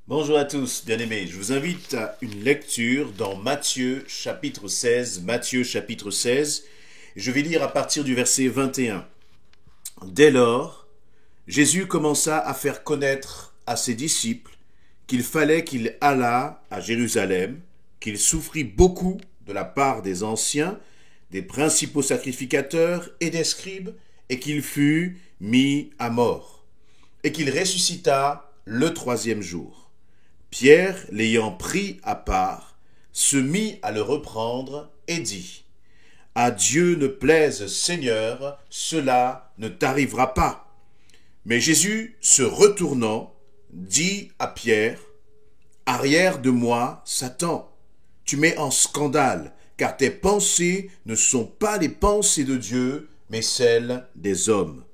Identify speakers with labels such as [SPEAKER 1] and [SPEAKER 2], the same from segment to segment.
[SPEAKER 1] Bonjour à tous, bien-aimés. Je vous invite à une lecture dans Matthieu chapitre 16. Matthieu chapitre 16. Je vais lire à partir du verset 21. Dès lors, Jésus commença à faire connaître à ses disciples qu'il fallait qu'il allât à Jérusalem, qu'il souffrit beaucoup de la part des anciens, des principaux sacrificateurs et des scribes, et qu'il fût mis à mort, et qu'il ressuscita le troisième jour. Pierre, l'ayant pris à part, se mit à le reprendre et dit : « À Dieu ne plaise, Seigneur, cela ne t'arrivera pas. » Mais Jésus, se retournant, dit à Pierre : « Arrière de moi, Satan, tu mets en scandale, car tes pensées ne sont pas les pensées de Dieu, mais celles des hommes. »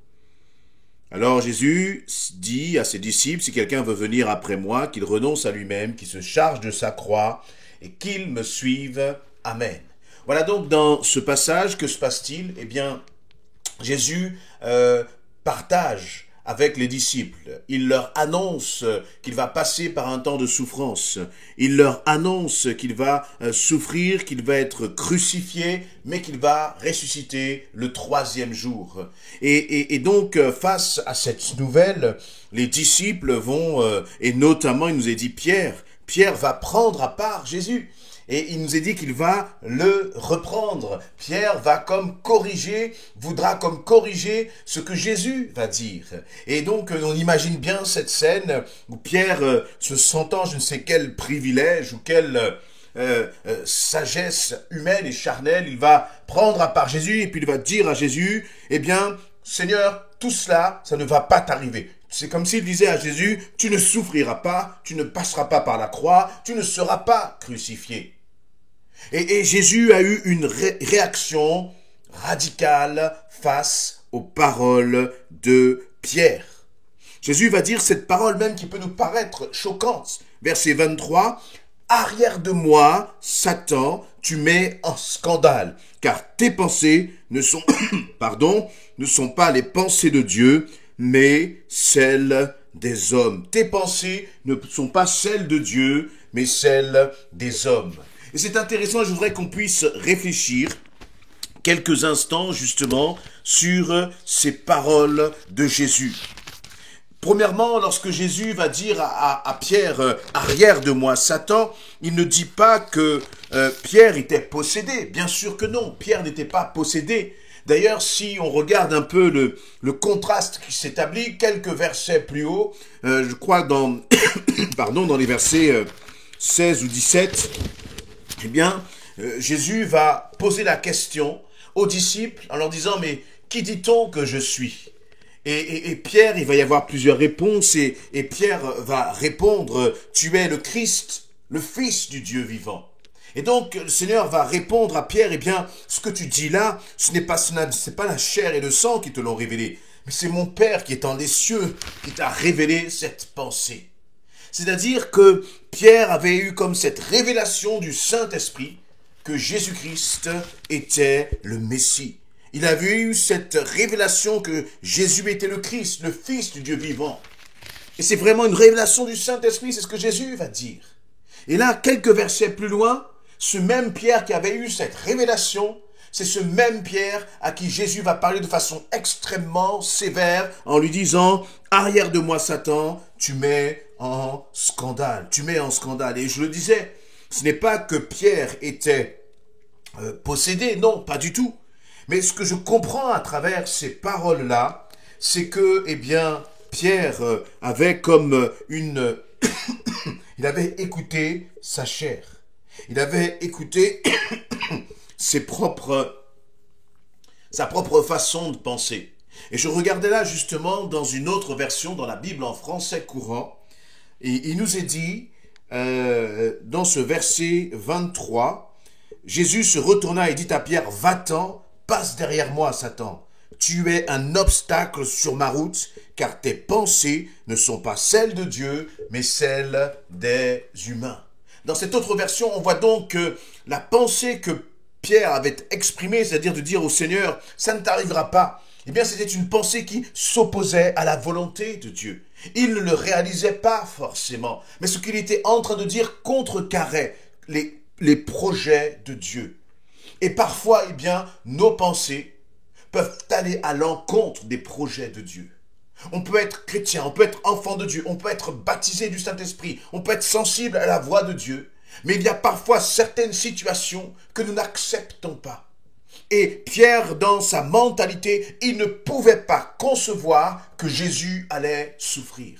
[SPEAKER 1] Alors Jésus dit à ses disciples, si quelqu'un veut venir après moi, qu'il renonce à lui-même, qu'il se charge de sa croix et qu'il me suive. Amen. Voilà donc dans ce passage, que se passe-t-il? Eh bien, Jésus partage avec les disciples. Il leur annonce qu'il va passer par un temps de souffrance. Il leur annonce qu'il va souffrir, qu'il va être crucifié, mais qu'il va ressusciter le troisième jour. Et donc, face à cette nouvelle, les disciples vont, et notamment, il nous est dit Pierre va prendre à part Jésus. Et il nous est dit qu'il va le reprendre. Pierre voudra comme corriger ce que Jésus va dire. Et donc, on imagine bien cette scène où Pierre, se sentant je ne sais quel privilège ou quelle sagesse humaine et charnelle, il va prendre à part Jésus et puis il va dire à Jésus, eh bien, Seigneur, tout cela, ça ne va pas t'arriver. C'est comme s'il disait à Jésus, tu ne souffriras pas, tu ne passeras pas par la croix, tu ne seras pas crucifié. Et Jésus a eu une réaction radicale face aux paroles de Pierre. Jésus va dire cette parole même qui peut nous paraître choquante. Verset 23, « Arrière de moi, Satan, tu mets en scandale, car tes pensées ne sont, ne sont pas les pensées de Dieu, mais celles des hommes. » Tes pensées ne sont pas celles de Dieu, mais celles des hommes. Et c'est intéressant, je voudrais qu'on puisse réfléchir quelques instants justement sur ces paroles de Jésus. Premièrement, lorsque Jésus va dire à Pierre, arrière de moi Satan, il ne dit pas que Pierre était possédé. Bien sûr que non, Pierre n'était pas possédé. D'ailleurs, si on regarde un peu le contraste qui s'établit, quelques versets plus haut, je crois dans, dans les versets 16 ou 17, eh bien, Jésus va poser la question aux disciples en leur disant, mais qui dit-on que je suis ? Et Pierre, il va y avoir plusieurs réponses et Pierre va répondre, tu es le Christ, le Fils du Dieu vivant. Et donc, le Seigneur va répondre à Pierre, eh bien, ce que tu dis là, c'est pas la chair et le sang qui te l'ont révélé, mais c'est mon Père qui est dans les cieux qui t'a révélé cette pensée. C'est-à-dire que Pierre avait eu comme cette révélation du Saint-Esprit que Jésus-Christ était le Messie. Il avait eu cette révélation que Jésus était le Christ, le Fils du Dieu vivant. Et c'est vraiment une révélation du Saint-Esprit, c'est ce que Jésus va dire. Et là, quelques versets plus loin, ce même Pierre qui avait eu cette révélation, c'est ce même Pierre à qui Jésus va parler de façon extrêmement sévère en lui disant « Arrière de moi, Satan, tu mets en scandale. » Tu mets en scandale. Et je le disais, ce n'est pas que Pierre était possédé, non, pas du tout. Mais ce que je comprends à travers ces paroles-là, c'est que, eh bien, Pierre avait comme une... il avait écouté sa chair. Il avait écouté sa propre façon de penser. Et je regardais là justement dans une autre version, dans la Bible en français courant, et il nous est dit, dans ce verset 23, Jésus se retourna et dit à Pierre, « Va-t'en, passe derrière moi, Satan. Tu es un obstacle sur ma route, car tes pensées ne sont pas celles de Dieu, mais celles des humains. » Dans cette autre version, on voit donc que la pensée que Pierre avait exprimée, c'est-à-dire de dire au Seigneur, ça ne t'arrivera pas, eh bien c'était une pensée qui s'opposait à la volonté de Dieu. Il ne le réalisait pas forcément, mais ce qu'il était en train de dire contrecarrait les projets de Dieu. Et parfois, eh bien, nos pensées peuvent aller à l'encontre des projets de Dieu. On peut être chrétien, on peut être enfant de Dieu, on peut être baptisé du Saint-Esprit, on peut être sensible à la voix de Dieu, mais il y a parfois certaines situations que nous n'acceptons pas. Et Pierre, dans sa mentalité, il ne pouvait pas concevoir que Jésus allait souffrir.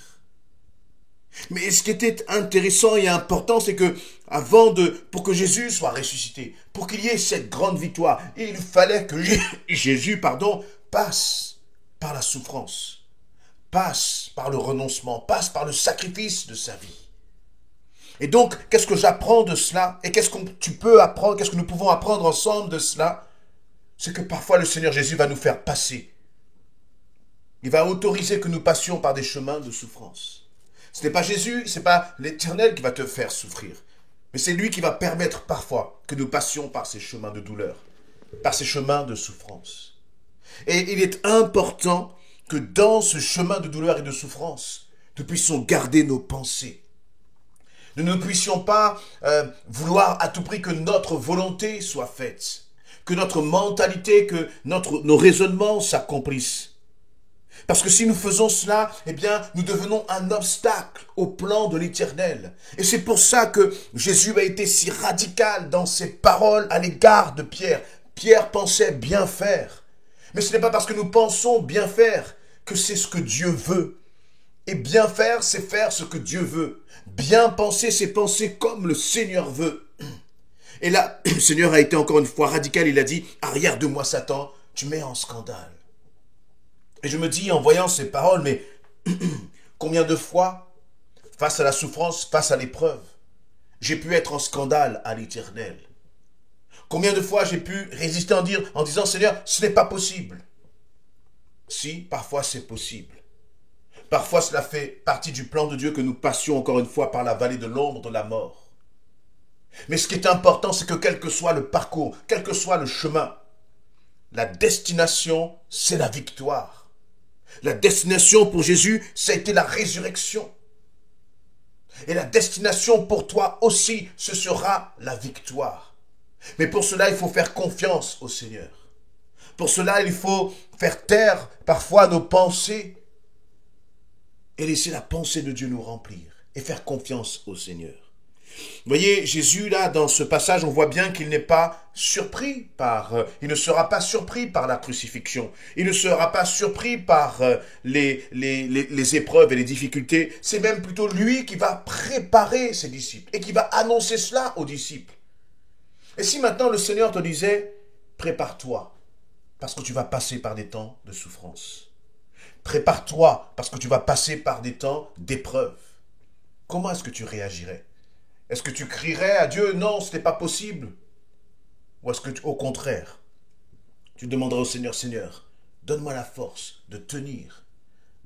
[SPEAKER 1] Mais ce qui était intéressant et important, c'est que pour que Jésus soit ressuscité, pour qu'il y ait cette grande victoire, il fallait que Jésus, passe par la souffrance, passe par le renoncement, passe par le sacrifice de sa vie. Et donc, qu'est-ce que j'apprends de cela? Et qu'est-ce que tu peux apprendre? Qu'est-ce que nous pouvons apprendre ensemble de cela? C'est que parfois le Seigneur Jésus va nous faire passer. Il va autoriser que nous passions par des chemins de souffrance. Ce n'est pas Jésus, ce n'est pas l'Éternel qui va te faire souffrir. Mais c'est lui qui va permettre parfois que nous passions par ces chemins de douleur, par ces chemins de souffrance. Et il est important que dans ce chemin de douleur et de souffrance, nous puissions garder nos pensées. Nous ne puissions pas vouloir à tout prix que notre volonté soit faite, que notre mentalité, que nos raisonnements s'accomplissent. Parce que si nous faisons cela, eh bien, nous devenons un obstacle au plan de l'Éternel. Et c'est pour ça que Jésus a été si radical dans ses paroles à l'égard de Pierre. Pierre pensait bien faire. Mais ce n'est pas parce que nous pensons bien faire que c'est ce que Dieu veut. Et bien faire, c'est faire ce que Dieu veut. Bien penser, c'est penser comme le Seigneur veut. Et là, le Seigneur a été encore une fois radical. Il a dit, arrière de moi Satan, tu mets en scandale. Et je me dis, en voyant ces paroles, mais combien de fois, face à la souffrance, face à l'épreuve, j'ai pu être en scandale à l'Éternel? Combien de fois j'ai pu résister en disant, Seigneur, ce n'est pas possible? Si, parfois c'est possible. Parfois cela fait partie du plan de Dieu que nous passions encore une fois par la vallée de l'ombre de la mort. Mais ce qui est important, c'est que quel que soit le parcours, quel que soit le chemin, la destination, c'est la victoire. La destination pour Jésus, ça a été la résurrection. Et la destination pour toi aussi, ce sera la victoire. Mais pour cela, il faut faire confiance au Seigneur. Pour cela, il faut faire taire parfois nos pensées et laisser la pensée de Dieu nous remplir et faire confiance au Seigneur. Vous voyez, Jésus, là, dans ce passage, on voit bien qu'il n'est pas surpris il ne sera pas surpris par la crucifixion. Il ne sera pas surpris par les épreuves et les difficultés. C'est même plutôt lui qui va préparer ses disciples et qui va annoncer cela aux disciples. Et si maintenant le Seigneur te disait, prépare-toi, parce que tu vas passer par des temps de souffrance. Prépare-toi, parce que tu vas passer par des temps d'épreuve. Comment est-ce que tu réagirais? Est-ce que tu crierais à Dieu, non, ce n'est pas possible? Ou est-ce que, au contraire, tu demanderais au Seigneur, Seigneur, donne-moi la force de tenir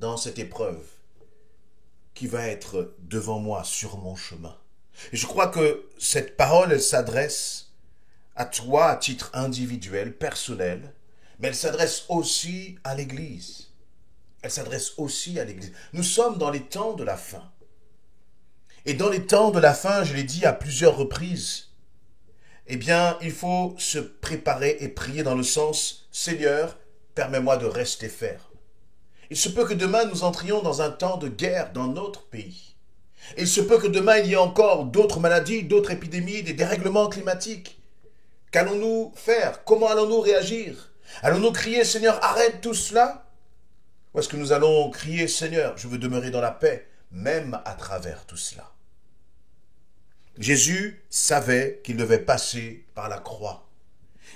[SPEAKER 1] dans cette épreuve qui va être devant moi sur mon chemin. Et je crois que cette parole, elle s'adresse à toi à titre individuel, personnel, mais elle s'adresse aussi à l'Église. Elle s'adresse aussi à l'Église. Nous sommes dans les temps de la fin. Et dans les temps de la fin, je l'ai dit à plusieurs reprises, eh bien, il faut se préparer et prier dans le sens, Seigneur, permets-moi de rester ferme. Il se peut que demain nous entrions dans un temps de guerre dans notre pays. Il se peut que demain il y ait encore d'autres maladies, d'autres épidémies, des dérèglements climatiques. Qu'allons-nous faire? Comment allons-nous réagir? Allons-nous crier, Seigneur, arrête tout cela? Ou est-ce que nous allons crier, Seigneur, je veux demeurer dans la paix, même à travers tout cela? Jésus savait qu'il devait passer par la croix.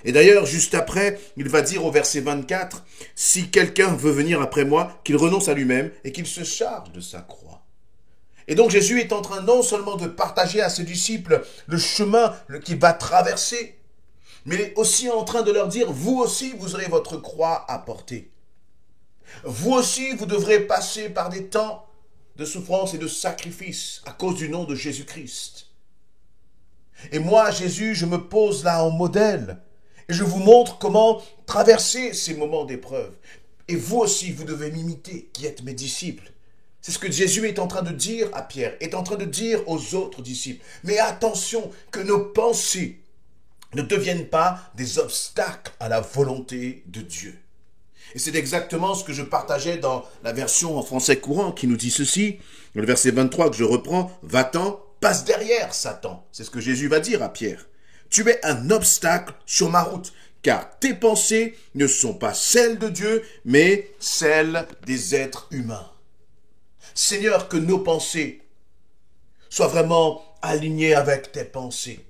[SPEAKER 1] Et d'ailleurs, juste après, il va dire au verset 24, « Si quelqu'un veut venir après moi, qu'il renonce à lui-même et qu'il se charge de sa croix. » Et donc Jésus est en train non seulement de partager à ses disciples le chemin qu'il va traverser, mais aussi en train de leur dire, vous aussi, vous aurez votre croix à porter. Vous aussi, vous devrez passer par des temps de souffrance et de sacrifice à cause du nom de Jésus-Christ. Et moi, Jésus, je me pose là en modèle et je vous montre comment traverser ces moments d'épreuve. Et vous aussi, vous devez m'imiter, qui êtes mes disciples. C'est ce que Jésus est en train de dire à Pierre, est en train de dire aux autres disciples. Mais attention, que nos pensées ne deviennent pas des obstacles à la volonté de Dieu. Et c'est exactement ce que je partageais dans la version en français courant qui nous dit ceci, dans le verset 23 que je reprends, « Va-t'en, passe derrière, Satan ». C'est ce que Jésus va dire à Pierre. « Tu es un obstacle sur ma route, car tes pensées ne sont pas celles de Dieu, mais celles des êtres humains. » Seigneur, que nos pensées soient vraiment alignées avec tes pensées.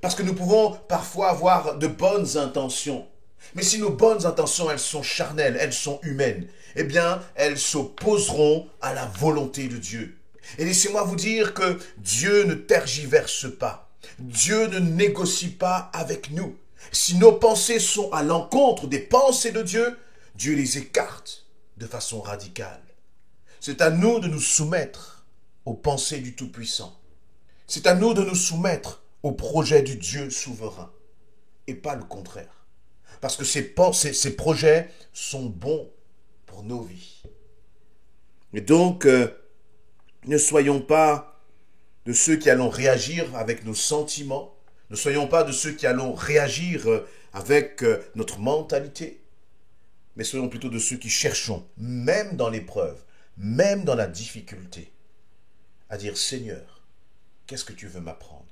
[SPEAKER 1] Parce que nous pouvons parfois avoir de bonnes intentions. Mais si nos bonnes intentions, elles sont charnelles, elles sont humaines, eh bien, elles s'opposeront à la volonté de Dieu. Et laissez-moi vous dire que Dieu ne tergiverse pas. Dieu ne négocie pas avec nous. Si nos pensées sont à l'encontre des pensées de Dieu, Dieu les écarte de façon radicale. C'est à nous de nous soumettre aux pensées du Tout-Puissant. C'est à nous de nous soumettre au projet du Dieu souverain, et pas le contraire. Parce que ces projets sont bons pour nos vies. Et donc, ne soyons pas de ceux qui allons réagir avec nos sentiments, ne soyons pas de ceux qui allons réagir avec notre mentalité, mais soyons plutôt de ceux qui cherchons, même dans l'épreuve, même dans la difficulté, à dire « Seigneur, qu'est-ce que tu veux m'apprendre?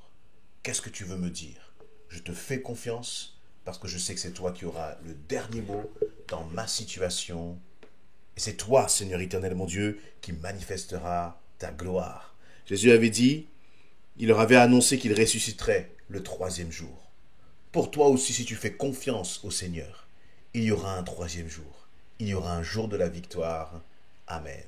[SPEAKER 1] Qu'est-ce que tu veux me dire? Je te fais confiance parce que je sais que c'est toi qui auras le dernier mot dans ma situation. Et c'est toi, Seigneur éternel, mon Dieu, qui manifestera ta gloire. » Jésus avait dit, il leur avait annoncé qu'il ressusciterait le 3e jour. Pour toi aussi, si tu fais confiance au Seigneur, il y aura un 3e jour. Il y aura un jour de la victoire. Amen.